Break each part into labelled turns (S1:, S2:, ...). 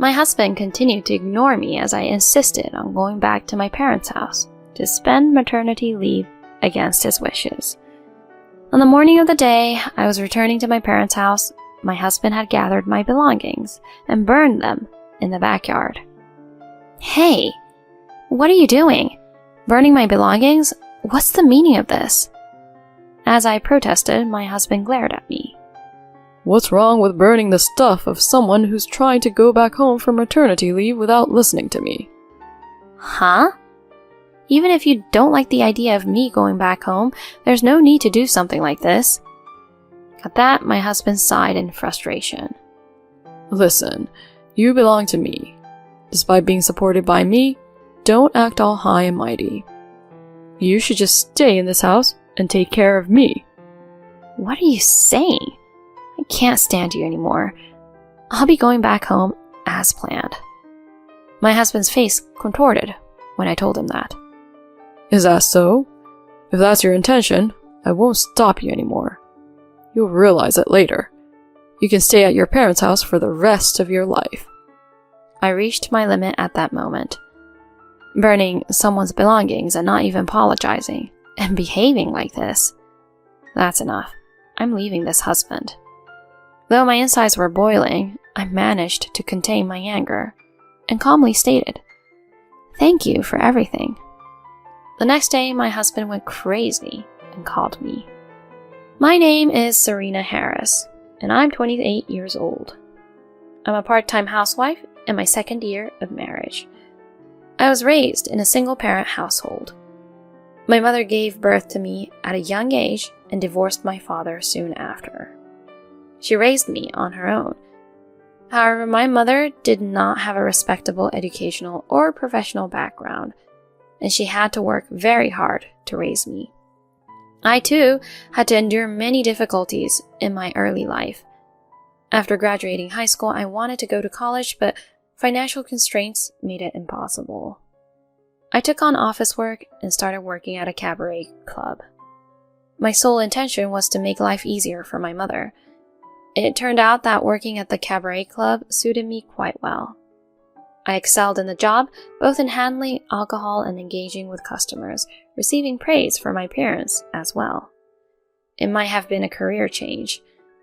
S1: My husband continued to ignore me as I insisted on going back to my parents' house to spend maternity leave against his wishes. On the morning of the day I was returning to my parents' house, my husband had gathered my belongings and burned them in the backyard. "Hey, what are you doing? Burning my belongings? What's the meaning of this?" As I protested, my husband glared at me.
S2: "What's wrong with burning the stuff of someone who's trying to go back home from maternity leave without listening to me?"
S1: Huh? Even if you don't like the idea of me going back home, there's no need to do something like this. At that, my husband sighed in frustration.
S2: "Listen, you belong to me. Despite being supported by me, don't act all high and mighty. You should just stay in this house and take care of me."
S1: What are you saying? I can't stand you anymore. I'll be going back home as planned. My husband's face contorted when I told him that.
S2: "Is that so? If that's your intention, I won't stop you anymore. You'll realize it later. You can stay at your parents' house for the rest of your life."
S1: I reached my limit at that moment. Burning someone's belongings and not even apologizing, and behaving like this. That's enough. I'm leaving this husband. Though my insides were boiling, I managed to contain my anger, and calmly stated, "Thank you for everything." The next day, my husband went crazy and called me. My name is Serena Harris, and I'm 28 years old. I'm a part-time housewife in my second year of marriage. I was raised in a single-parent household. My mother gave birth to me at a young age and divorced my father soon after. She raised me on her own. However, my mother did not have a respectable educational or professional background, and she had to work very hard to raise me. I, too, had to endure many difficulties in my early life. After graduating high school, I wanted to go to college, but financial constraints made it impossible. I took on office work and started working at a cabaret club. My sole intention was to make life easier for my mother. It turned out that working at the cabaret club suited me quite well. I excelled in the job, both in handling alcohol and engaging with customers, receiving praise from my parents as well. It might have been a career change.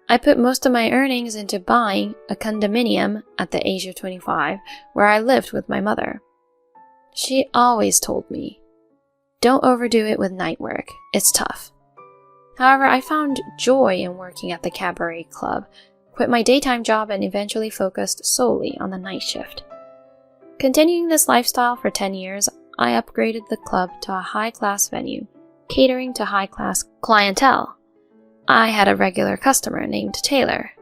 S1: I put most of my earnings into buying a condominium at the age of 25, where I lived with my mother. She always told me, "Don't overdo it with night work, it's tough." However, I found joy in working at the cabaret club, quit my daytime job, and eventually focused solely on the night shift. Continuing this lifestyle for 10 years, I upgraded the club to a high-class venue, catering to high-class clientele. I had a regular customer named Taylor.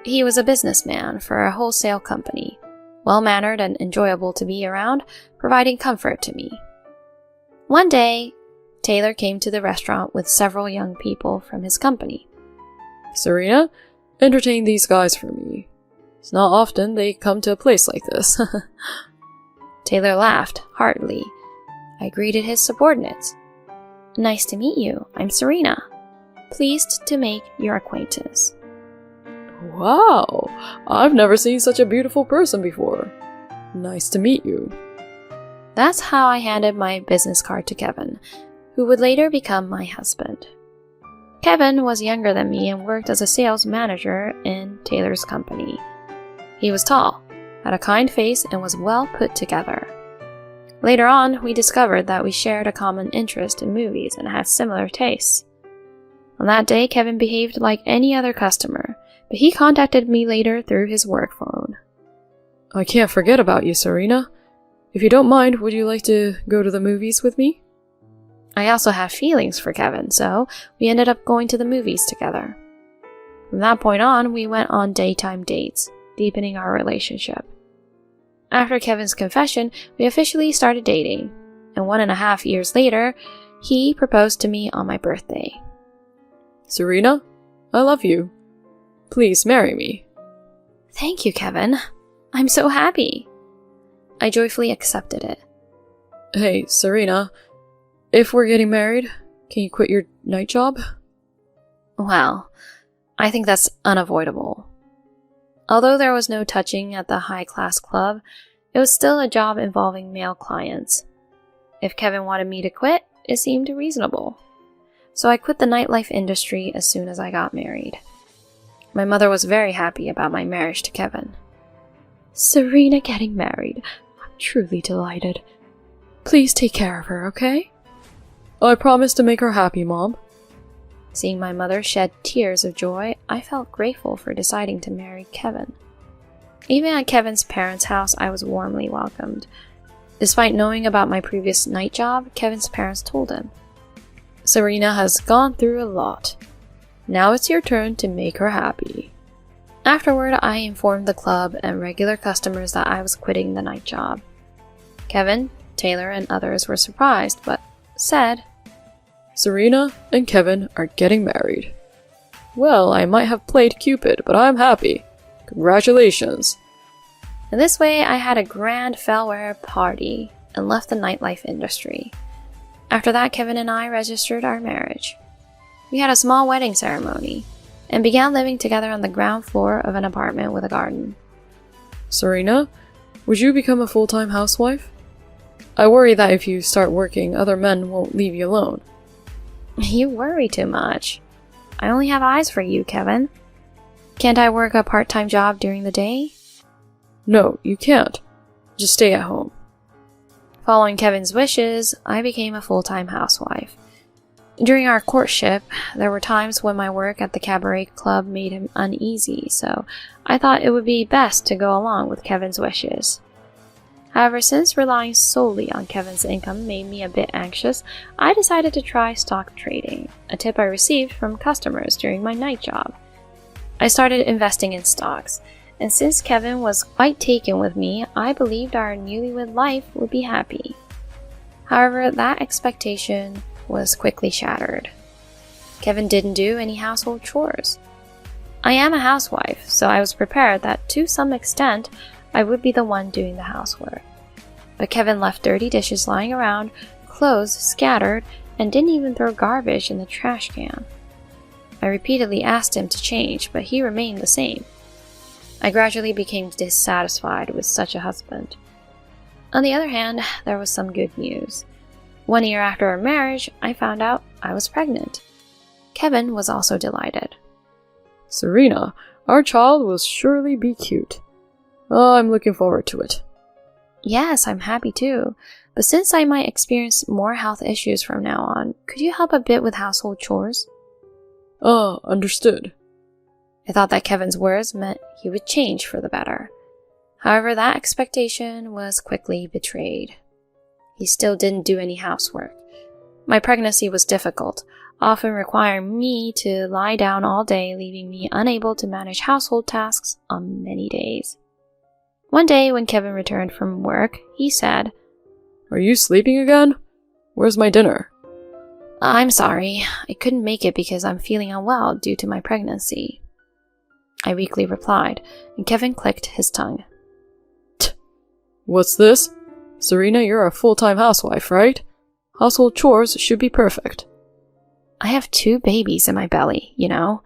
S1: He was a businessman for a wholesale company, well-mannered and enjoyable to be around, providing comfort to me. One day, Taylor came to the restaurant with several young people from his company.
S2: "Serena, entertain these guys for me. It's not often they come to a place like this."
S1: Taylor laughed heartily. I greeted his subordinates. "Nice to meet you. I'm Serena. Pleased to make your acquaintance."
S2: "Wow, I've never seen such a beautiful person before. Nice to meet you."
S1: That's how I handed my business card to Kevin, who would later become my husband. Kevin was younger than me and worked as a sales manager in Taylor's company. He was tall, had a kind face, and was well put together. Later on, we discovered that we shared a common interest in movies and had similar tastes. On that day, Kevin behaved like any other customer, but he contacted me later through his work phone.
S2: "I can't forget about you, Serena. If you don't mind, would you like to go to the movies with me?"
S1: I also have feelings for Kevin, so we ended up going to the movies together. From that point on, we went on daytime dates, deepening our relationship. After Kevin's confession, we officially started dating, and 1.5 years later, he proposed to me on my birthday.
S2: "Serena, I love you. Please marry me."
S1: Thank you, Kevin. I'm so happy. I joyfully accepted it.
S2: "Hey, Serena, if we're getting married, can you quit your night job?"
S1: Well, I think that's unavoidable. Although there was no touching at the high-class club, it was still a job involving male clients. If Kevin wanted me to quit, it seemed reasonable. So I quit the nightlife industry as soon as I got married. My mother was very happy about my marriage to Kevin.
S2: Serena getting married. I'm truly delighted. Please take care of her, okay? I promise to make her happy, Mom.
S1: Seeing my mother shed tears of joy, I felt grateful for deciding to marry Kevin. Even at Kevin's parents' house, I was warmly welcomed. Despite knowing about my previous night job, Kevin's parents told him, Serena has gone through a lot. Now it's your turn to make her happy. Afterward, I informed the club and regular customers that I was quitting the night job. Kevin, Taylor, and others were surprised, but said,
S2: Serena and Kevin are getting married. Well, I might have played Cupid, but I'm happy. Congratulations.
S1: In this way, I had a grand farewell party and left the nightlife industry. After that, Kevin and I registered our marriage. We had a small wedding ceremony and began living together on the ground floor of an apartment with a garden.
S2: Serena, would you become a full-time housewife? I worry that if you start working, other men won't leave you alone.
S1: You worry too much. I only have eyes for you, Kevin. Can't I work a part-time job during the day?
S2: No, you can't. Just stay at home.
S1: Following Kevin's wishes, I became a full-time housewife. During our courtship, there were times when my work at the cabaret club made him uneasy, so I thought it would be best to go along with Kevin's wishes. However, since relying solely on Kevin's income made me a bit anxious, I decided to try stock trading, a tip I received from customers during my night job. I started investing in stocks, and since Kevin was quite taken with me, I believed our newlywed life would be happy. However, that expectation was quickly shattered. Kevin didn't do any household chores. I am a housewife, so I was prepared that to some extent I would be the one doing the housework. But Kevin left dirty dishes lying around, clothes scattered, and didn't even throw garbage in the trash can. I repeatedly asked him to change, but he remained the same. I gradually became dissatisfied with such a husband. On the other hand, there was some good news. 1 year after our marriage, I found out I was pregnant. Kevin was also delighted.
S2: Serena, our child will surely be cute. Oh, I'm looking forward to it.
S1: Yes, I'm happy too. But since I might experience more health issues from now on, could you help a bit with household chores?
S2: Understood.
S1: I thought that Kevin's words meant he would change for the better. However, that expectation was quickly betrayed. He still didn't do any housework. My pregnancy was difficult, often requiring me to lie down all day, leaving me unable to manage household tasks on many days. One day, when Kevin returned from work, he said,
S2: Are you sleeping again? Where's my dinner?
S1: I'm sorry, I couldn't make it because I'm feeling unwell due to my pregnancy. I weakly replied, and Kevin clicked his tongue.
S2: What's this? Serena, you're a full-time housewife, right? Household chores should be perfect.
S1: I have 2 babies in my belly, you know.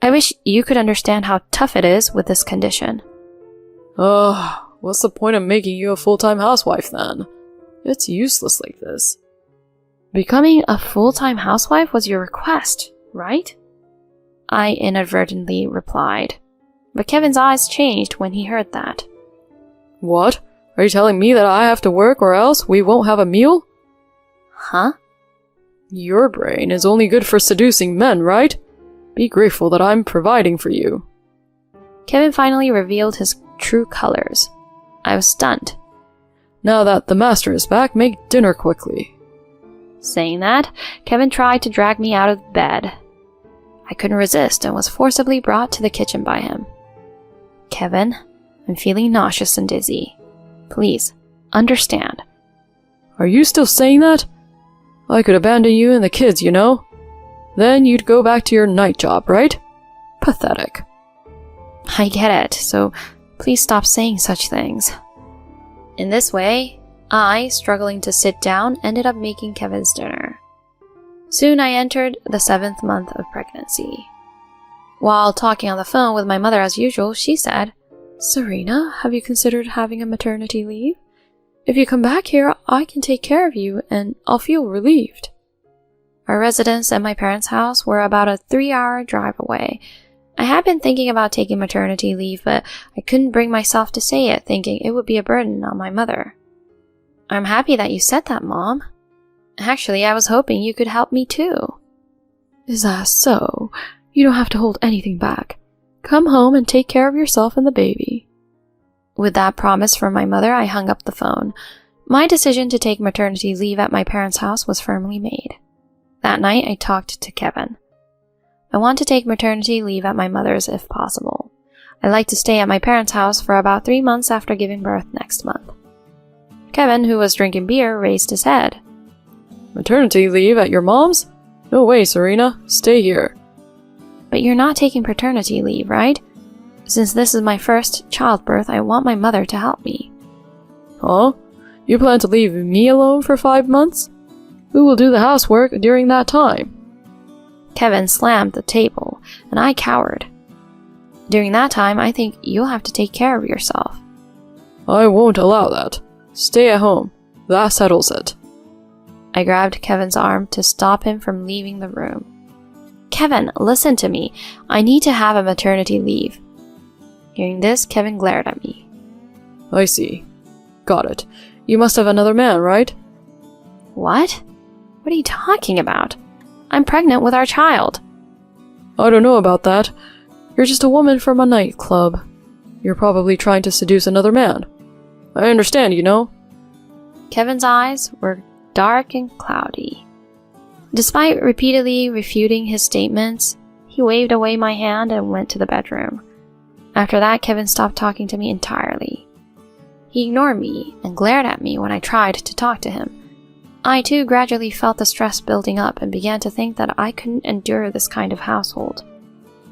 S1: I wish you could understand how tough it is with this condition.
S2: What's the point of making you a full-time housewife then? It's useless like this.
S1: Becoming a full-time housewife was your request, right? I inadvertently replied, but Kevin's eyes changed when he heard that.
S2: What? Are you telling me that I have to work or else we won't have a meal?
S1: Huh?
S2: Your brain is only good for seducing men, right? Be grateful that I'm providing for you.
S1: Kevin finally revealed his true colors. I was stunned.
S2: Now that the master is back, make dinner quickly.
S1: Saying that, Kevin tried to drag me out of bed. I couldn't resist and was forcibly brought to the kitchen by him. Kevin, I'm feeling nauseous and dizzy. Please, understand.
S2: Are you still saying that? I could abandon you and the kids, you know. Then you'd go back to your night job, right? Pathetic.
S1: I get it, so please stop saying such things. In this way, I, struggling to sit down, ended up making Kevin's dinner. Soon I entered the 7th month of pregnancy. While talking on the phone with my mother as usual, she said,
S2: Serena, have you considered having a maternity leave? If you come back here, I can take care of you and I'll feel relieved.
S1: Our residence and my parents' house were about a 3-hour drive away. I had been thinking about taking maternity leave, but I couldn't bring myself to say it, thinking it would be a burden on my mother. I'm happy that you said that, Mom. Actually, I was hoping you could help me too.
S2: Is that so? You don't have to hold anything back. Come home and take care of yourself and the baby.
S1: With that promise from my mother, I hung up the phone. My decision to take maternity leave at my parents' house was firmly made. That night, I talked to Kevin. I want to take maternity leave at my mother's if possible. I'd like to stay at my parents' house for about 3 months after giving birth next month. Kevin, who was drinking beer, raised his head.
S2: Maternity leave at your mom's? No way, Serena. Stay here.
S1: But you're not taking paternity leave, right? Since this is my first childbirth, I want my mother to help me.
S2: Huh? You plan to leave me alone for 5 months? Who will do the housework during that time?
S1: Kevin slammed the table, and I cowered. During that time, I think you'll have to take care of yourself.
S2: I won't allow that. Stay at home. That settles it.
S1: I grabbed Kevin's arm to stop him from leaving the room. Kevin, listen to me. I need to have a maternity leave. Hearing this, Kevin glared at me.
S2: I see. Got it. You must have another man, right?
S1: What? What are you talking about? I'm pregnant with our child.
S2: I don't know about that. You're just a woman from a nightclub. You're probably trying to seduce another man. I understand, you know.
S1: Kevin's eyes were dark and cloudy. Despite repeatedly refuting his statements, he waved away my hand and went to the bedroom. After that, Kevin stopped talking to me entirely. He ignored me and glared at me when I tried to talk to him. I too gradually felt the stress building up and began to think that I couldn't endure this kind of household.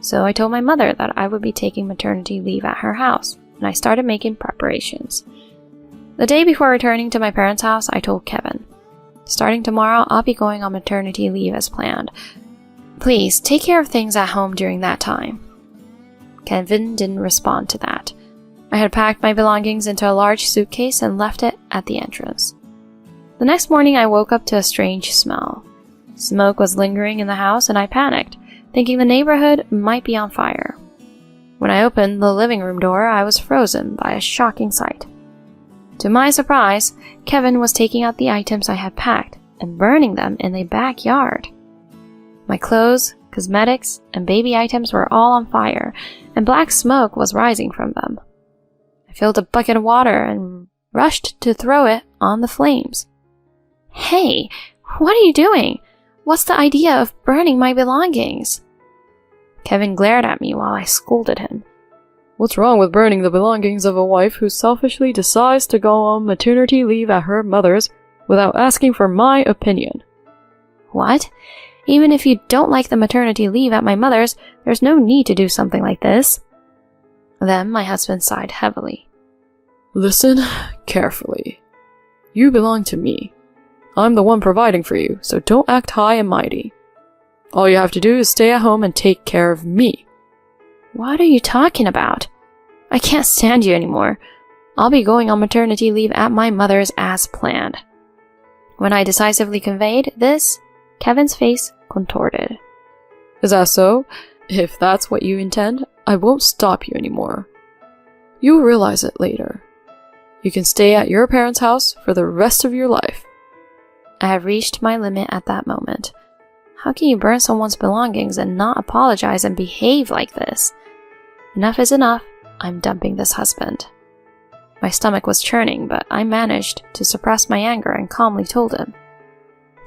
S1: So I told my mother that I would be taking maternity leave at her house, and I started making preparations. The day before returning to my parents' house, I told Kevin, starting tomorrow, I'll be going on maternity leave as planned. Please, take care of things at home during that time. Kevin didn't respond to that. I had packed my belongings into a large suitcase and left it at the entrance. The next morning, I woke up to a strange smell. Smoke was lingering in the house, and I panicked, thinking the neighborhood might be on fire. When I opened the living room door, I was frozen by a shocking sight. To my surprise, Kevin was taking out the items I had packed and burning them in the backyard. My clothes, cosmetics, and baby items were all on fire, and black smoke was rising from them. I filled a bucket of water and rushed to throw it on the flames. Hey, what are you doing? What's the idea of burning my belongings? Kevin glared at me while I scolded him.
S2: What's wrong with burning the belongings of a wife who selfishly decides to go on maternity leave at her mother's without asking for my opinion?
S1: What? Even if you don't like the maternity leave at my mother's, there's no need to do something like this. Then my husband sighed heavily.
S2: Listen carefully. You belong to me. I'm the one providing for you, so don't act high and mighty. All you have to do is stay at home and take care of me.
S1: What are you talking about? I can't stand you anymore. I'll be going on maternity leave at my mother's as planned. When I decisively conveyed this, Kevin's face contorted.
S2: Is that so? If that's what you intend, I won't stop you anymore. You'll realize it later. You can stay at your parents' house for the rest of your life.
S1: I have reached my limit at that moment. How can you burn someone's belongings and not apologize and behave like this? Enough is enough. I'm dumping this husband. My stomach was churning, but I managed to suppress my anger and calmly told him,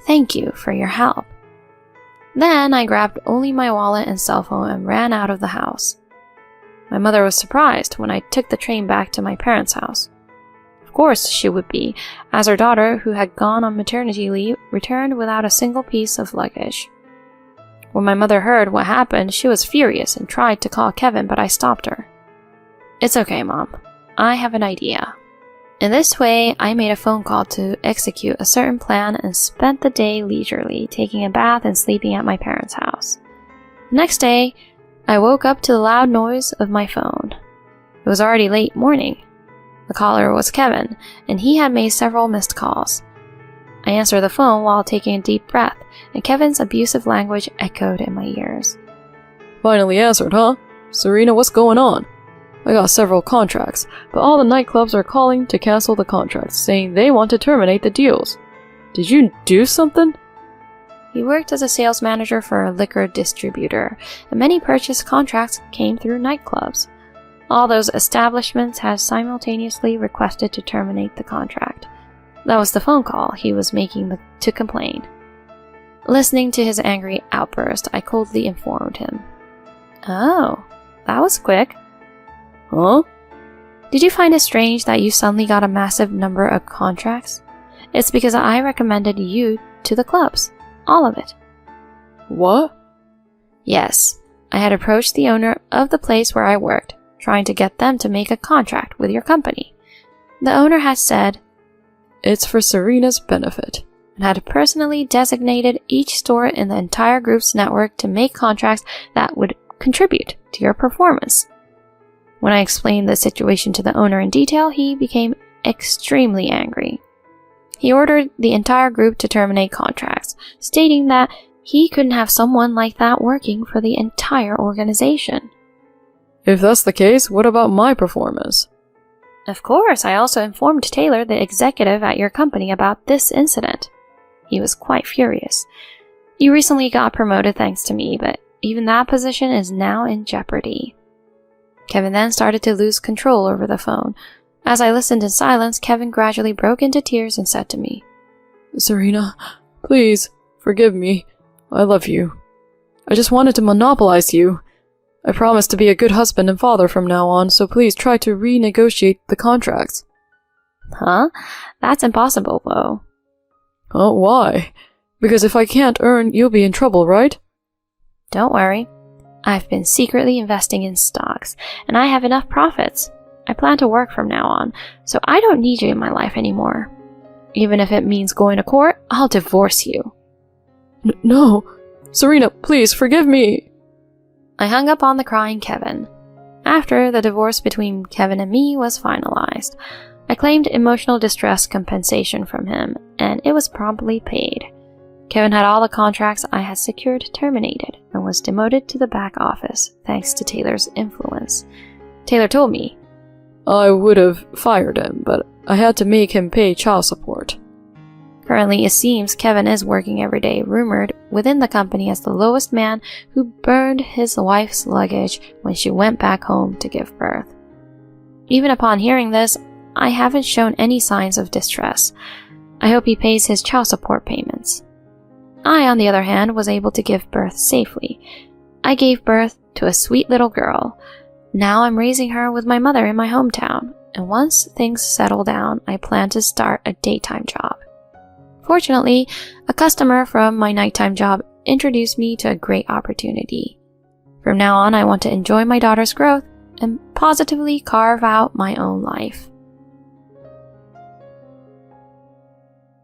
S1: Thank you for your help. Then I grabbed only my wallet and cell phone and ran out of the house. My mother was surprised when I took the train back to my parents' house. Of course she would be, as her daughter, who had gone on maternity leave, returned without a single piece of luggage. When my mother heard what happened, she was furious and tried to call Kevin, but I stopped her. It's okay, Mom. I have an idea. In this way, I made a phone call to execute a certain plan and spent the day leisurely, taking a bath and sleeping at my parents' house. The next day, I woke up to the loud noise of my phone. It was already late morning. The caller was Kevin, and he had made several missed calls. I answered the phone while taking a deep breath, and Kevin's abusive language echoed in my ears.
S2: Finally answered, huh? Serena, what's going on? I got several contracts, but all the nightclubs are calling to cancel the contracts, saying they want to terminate the deals. Did you do something?
S1: He worked as a sales manager for a liquor distributor, and many purchase contracts came through nightclubs. All those establishments had simultaneously requested to terminate the contract. That was the phone call he was making to complain. Listening to his angry outburst, I coldly informed him. Oh, that was quick.
S2: Huh?
S1: Did you find it strange that you suddenly got a massive number of contracts? It's because I recommended you to the clubs. All of it.
S2: What?
S1: Yes, I had approached the owner of the place where I worked, trying to get them to make a contract with your company. The owner had said,
S2: "It's for Serena's benefit,"
S1: and had personally designated each store in the entire group's network to make contracts that would contribute to your performance. When I explained the situation to the owner in detail, he became extremely angry. He ordered the entire group to terminate contracts, stating that he couldn't have someone like that working for the entire organization.
S2: If that's the case, what about my performance?
S1: Of course, I also informed Taylor, the executive at your company, about this incident. He was quite furious. You recently got promoted thanks to me, but even that position is now in jeopardy. Kevin then started to lose control over the phone. As I listened in silence, Kevin gradually broke into tears and said to me,
S2: "Serena, please, forgive me. I love you. I just wanted to monopolize you. I promise to be a good husband and father from now on, so please try to renegotiate the contracts."
S1: Huh? That's impossible, though.
S2: Oh, why? Because if I can't earn, you'll be in trouble, right?
S1: Don't worry. I've been secretly investing in stocks, and I have enough profits. I plan to work from now on, so I don't need you in my life anymore. Even if it means going to court, I'll divorce you.
S2: No. Serena, please, forgive me.
S1: I hung up on the crying Kevin. After the divorce between Kevin and me was finalized, I claimed emotional distress compensation from him, and it was promptly paid. Kevin had all the contracts I had secured terminated and was demoted to the back office thanks to Taylor's influence. Taylor told me,
S2: "I would have fired him, but I had to make him pay child support."
S1: Currently, it seems Kevin is working every day, rumored within the company as the lowest man who burned his wife's luggage when she went back home to give birth. Even upon hearing this, I haven't shown any signs of distress. I hope he pays his child support payments. I, on the other hand, was able to give birth safely. I gave birth to a sweet little girl. Now I'm raising her with my mother in my hometown, and once things settle down, I plan to start a daytime job. Fortunately, a customer from my nighttime job introduced me to a great opportunity. From now on, I want to enjoy my daughter's growth and positively carve out my own life.